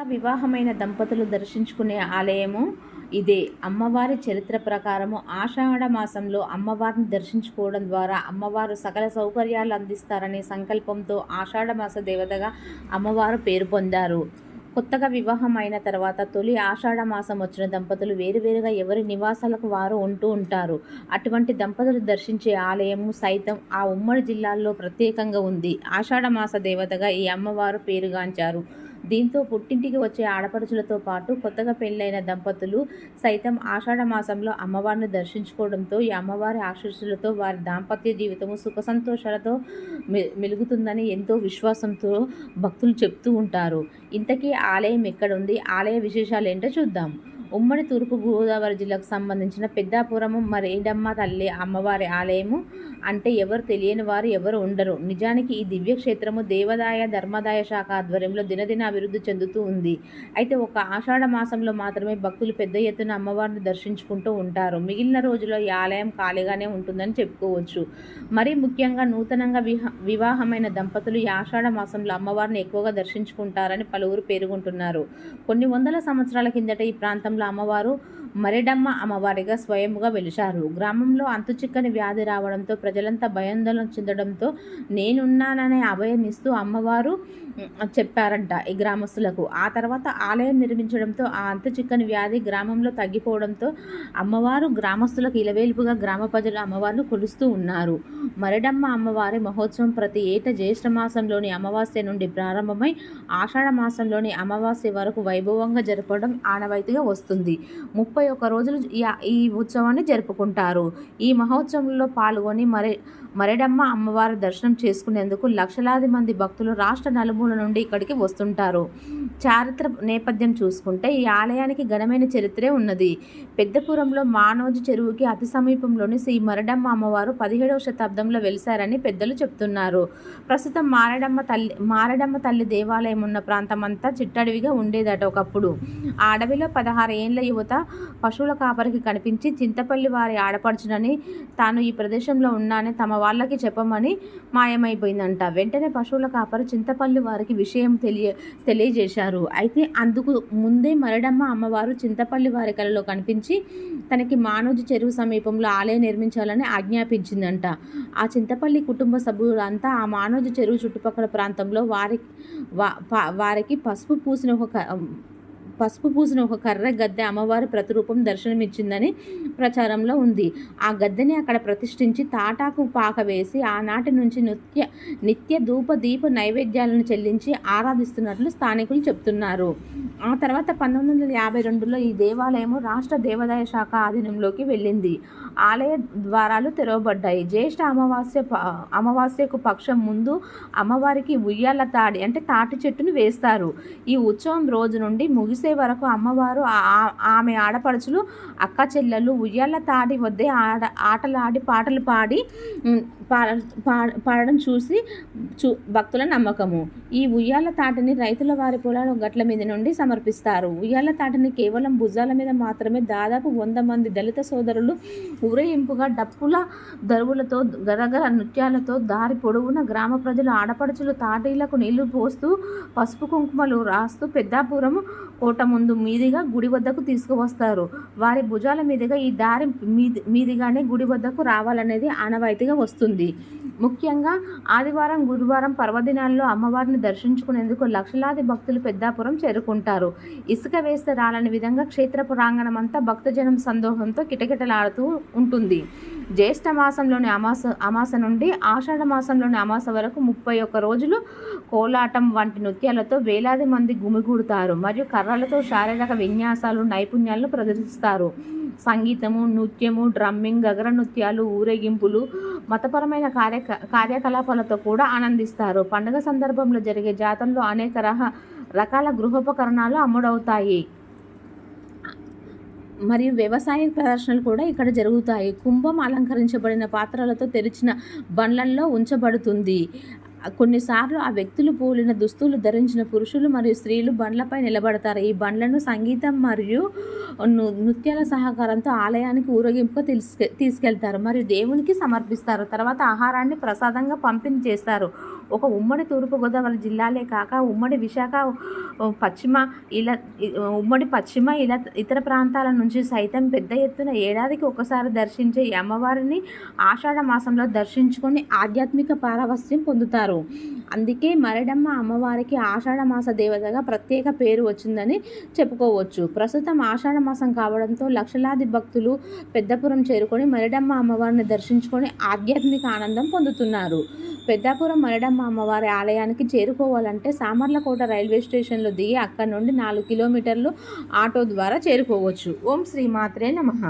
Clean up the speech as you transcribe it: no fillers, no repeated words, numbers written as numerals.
కొత్తగా వివాహమైన దంపతులు దర్శించుకునే ఆలయము ఇదే. అమ్మవారి చరిత్ర ప్రకారము ఆషాఢ మాసంలో అమ్మవారిని దర్శించుకోవడం ద్వారా అమ్మవారు సకల సౌకర్యాలు అందిస్తారనే సంకల్పంతో ఆషాఢ మాస దేవతగా అమ్మవారు పేరు పొందారు. కొత్తగా వివాహం అయిన తర్వాత తొలి ఆషాఢ మాసం వచ్చిన దంపతులు వేరువేరుగా ఎవరి నివాసాలకు వారు ఉంటూ ఉంటారు. అటువంటి దంపతులు దర్శించే ఆలయము సైతం ఆ ఉమ్మడి జిల్లాల్లో ప్రత్యేకంగా ఉంది. ఆషాఢ మాస దేవతగా ఈ అమ్మవారు పేరుగాంచారు. దీంతో పుట్టింటికి వచ్చే ఆడపడుచులతో పాటు కొత్తగా పెళ్ళైన దంపతులు సైతం ఆషాఢ మాసంలో అమ్మవారిని దర్శించుకోవడంతో ఈ అమ్మవారి ఆశీస్సులతో వారి దాంపత్య జీవితము సుఖ సంతోషాలతో మెలుగుతుందని ఎంతో విశ్వాసంతో భక్తులు చెప్తూ ఉంటారు. ఇంతకీ ఆలయం ఎక్కడుంది, ఆలయ విశేషాలు ఏంటో చూద్దాం. ఉమ్మడి తూర్పు గోదావరి జిల్లాకు సంబంధించిన పెద్దాపురము మరేడమ్మ తల్లి అమ్మవారి ఆలయము అంటే ఎవరు తెలియని వారు ఎవరు ఉండరు. నిజానికి ఈ దివ్యక్షేత్రము దేవాదాయ ధర్మాదాయ శాఖ ఆధ్వర్యంలో దినదిన అభివృద్ధి చెందుతూ ఉంది. అయితే ఒక ఆషాఢ మాసంలో మాత్రమే భక్తులు పెద్ద ఎత్తున అమ్మవారిని దర్శించుకుంటూ ఉంటారు. మిగిలిన రోజుల్లో ఈ ఆలయం ఖాళీగానే ఉంటుందని చెప్పుకోవచ్చు. మరీ ముఖ్యంగా నూతనంగా వివాహమైన దంపతులు ఈ ఆషాఢ మాసంలో అమ్మవారిని ఎక్కువగా దర్శించుకుంటారని పలువురు పేర్కొంటున్నారు. కొన్ని వందల సంవత్సరాల కిందట ఈ ప్రాంతంలో అమ్మవారు మరెడమ్మ అమ్మవారిగా స్వయంగా వెలిశారు. గ్రామంలో అంతుచిక్కని వ్యాధి రావడంతో ప్రజలంతా భయాందోళన చెందడంతో నేనున్నాననే అభయం ఇస్తూ అమ్మవారు చెప్పారంట ఈ గ్రామస్తులకు. ఆ తర్వాత ఆలయం నిర్మించడంతో ఆ అంతుచిక్కని వ్యాధి గ్రామంలో తగ్గిపోవడంతో అమ్మవారు గ్రామస్తులకు ఇలవేల్పుగా గ్రామ ప్రజలు అమ్మవారిని కొలుస్తూ ఉన్నారు. మరెడమ్మ అమ్మవారి మహోత్సవం ప్రతి ఏటా జ్యేష్ఠ మాసంలోని అమావాస్య నుండి ప్రారంభమై ఆషాఢ మాసంలోని అమావాస్య వరకు వైభవంగా జరపడం ఆనవాయితీగా వస్తుంది. 31 రోజులు ఈ ఉత్సవాన్ని జరుపుకుంటారు. ఈ మహోత్సవంలో పాల్గొని మరెడమ్మ అమ్మవారి దర్శనం చేసుకునేందుకు లక్షలాది మంది భక్తులు రాష్ట్ర నలుమూల నుండి ఇక్కడికి వస్తుంటారు. చారిత్ర నేపథ్యం చూసుకుంటే ఈ ఆలయానికి ఘనమైన చరిత్రే ఉన్నది. పెద్దపురంలో మానోజు చెరువుకి అతి సమీపంలోని శ్రీ మరెడమ్మ అమ్మవారు 17వ శతాబ్దంలో వెలిశారని పెద్దలు చెప్తున్నారు. ప్రస్తుతం మారెడమ్మ తల్లి దేవాలయం ఉన్న ప్రాంతం అంతా చిట్టడవిగా ఉండేదట ఒకప్పుడు. ఆ అడవిలో 16 ఏండ్ల యువత పశువుల కాపరికి కనిపించి చింతపల్లి వారి ఆడపడుచునని తాను ఈ ప్రదేశంలో ఉన్నానని తమ వాళ్ళకి చెప్పమని మాయమైపోయిందంట. వెంటనే పశువుల కాపరి చింతపల్లి వారికి విషయం తెలియజేశారు. అయితే అందుకు ముందే మరెడమ్మ అమ్మవారు చింతపల్లి వారి కలలో కనిపించి తనకి మానోజు చెరువు సమీపంలో ఆలయం నిర్మించాలని ఆజ్ఞాపించిందంట. ఆ చింతపల్లి కుటుంబ సభ్యులంతా ఆ మానోజు చెరువు చుట్టుపక్కల ప్రాంతంలో వారికి పసుపు పూసిన ఒక కర్ర గద్దె అమ్మవారి ప్రతిరూపం దర్శనమిచ్చిందని ప్రచారంలో ఉంది. ఆ గద్దెని అక్కడ ప్రతిష్ఠించి తాటాకు పాక వేసి ఆనాటి నుంచి నిత్య ధూప దీప నైవేద్యాలను చెల్లించి ఆరాధిస్తున్నట్లు స్థానికులు చెప్తున్నారు. ఆ తర్వాత 1952లో ఈ దేవాలయము రాష్ట్ర దేవాదాయ శాఖ ఆధీనంలోకి వెళ్ళింది. ఆలయ ద్వారాలు తెరవబడ్డాయి. జ్యేష్ఠ అమావాస్యకు పక్షం ముందు అమ్మవారికి ఉయ్యాల తాడి అంటే తాటి చెట్టును వేస్తారు. ఈ ఉత్సవం రోజు నుండి ముగిసే వరకు అమ్మవారు ఆమె ఆడపడుచులు అక్క చెల్లెలు ఉయ్యాల తాడి వద్దే ఆటలాడి పాటలు పాడడం చూసి భక్తుల నమ్మకము. ఈ ఉయ్యాల తాటిని రైతుల వారి పొలాల గట్ల మీద నుండి సమర్పిస్తారు. ఉయ్యాల తాటిని కేవలం భుజాల మీద మాత్రమే దాదాపు 100 మంది దళిత సోదరులు ఊరేగింపుగా డప్పుల దరువులతో గరగర నృత్యాలతో దారి పొడవున గ్రామ ప్రజలు ఆడపడుచులు తాటీలకు నీళ్లు పోస్తూ పసుపు కుంకుమలు రాస్తూ పెద్దాపురం కోట ముందు మీదుగా గుడి వద్దకు తీసుకువస్తారు. వారి భుజాల మీదుగా ఈ దారి మీదుగానే గుడి వద్దకు రావాలనేది ఆనవాయితీగా వస్తుంది. ముఖ్యంగా ఆదివారం గురువారం పర్వదినాల్లో అమ్మవారిని దర్శించుకునేందుకు లక్షలాది భక్తులు పెద్దాపురం చేరుకుంటారు. ఇసుక వేస్తే రాలని విధంగా క్షేత్ర ప్రాంగణం అంతా భక్తజనం సందోహంతో కిటకిటలాడుతూ ఉంటుంది. జ్యేష్ఠ మాసంలోని అమాస నుండి ఆషాఢ మాసంలోని అమాస వరకు 31 రోజులు కోలాటం వంటి నృత్యాలతో వేలాది మంది గుమిగూడుతారు మరియు కర్రలతో శారీరక విన్యాసాలు నైపుణ్యాలను ప్రదర్శిస్తారు. సంగీతము, నృత్యము, డ్రమ్మింగ్, గగర నృత్యాలు, ఊరేగింపులు, మతపరమైన కార్యకలాపాలతో కూడా ఆనందిస్తారు. పండుగ సందర్భంలో జరిగే జాతరలో అనేక రకాల గృహోపకరణాలు అమ్ముడవుతాయి మరియు వ్యవసాయ ప్రదర్శనలు కూడా ఇక్కడ జరుగుతాయి. కుంభం అలంకరించబడిన పాత్రలతో తెరిచిన బండ్లల్లో ఉంచబడుతుంది. కొన్నిసార్లు ఆ వ్యక్తులు పోలిన దుస్తులు ధరించిన పురుషులు మరియు స్త్రీలు బండ్లపై నిలబడతారు. ఈ బండ్లను సంగీతం మరియు నృత్యాల సహకారంతో ఆలయానికి ఊరేగింపుగా తీసుకెళ్తారు మరియు దేవునికి సమర్పిస్తారు. తర్వాత ఆహారాన్ని ప్రసాదంగా పంపిణీ చేస్తారు. ఒక ఉమ్మడి తూర్పుగోదావరి జిల్లాలే కాక ఉమ్మడి విశాఖ పశ్చిమ ఇలా ఉమ్మడి పశ్చిమ ఇలా ఇతర ప్రాంతాల నుంచి సైతం పెద్ద ఎత్తున ఏడాదికి ఒకసారి దర్శించే ఈ అమ్మవారిని ఆషాఢ మాసంలో దర్శించుకొని ఆధ్యాత్మిక పారవస్యం పొందుతారు. అందుకే మరిడమ్మ అమ్మవారికి ఆషాఢ మాస దేవతగా ప్రత్యేక పేరు వచ్చిందని చెప్పుకోవచ్చు. ప్రస్తుతం ఆషాఢ మాసం కావడంతో లక్షలాది భక్తులు పెద్దపురం చేరుకొని మరిడమ్మ అమ్మవారిని దర్శించుకొని ఆధ్యాత్మిక ఆనందం పొందుతున్నారు. పెద్దాపురం మరిడమ్మ అమ్మవారి ఆలయానికి చేరుకోవాలంటే సామర్లకోట రైల్వే స్టేషన్లో దిగి అక్కడి నుండి 4 కిలోమీటర్లు ఆటో ద్వారా చేరుకోవచ్చు. ఓం శ్రీ మాత్రే నమః.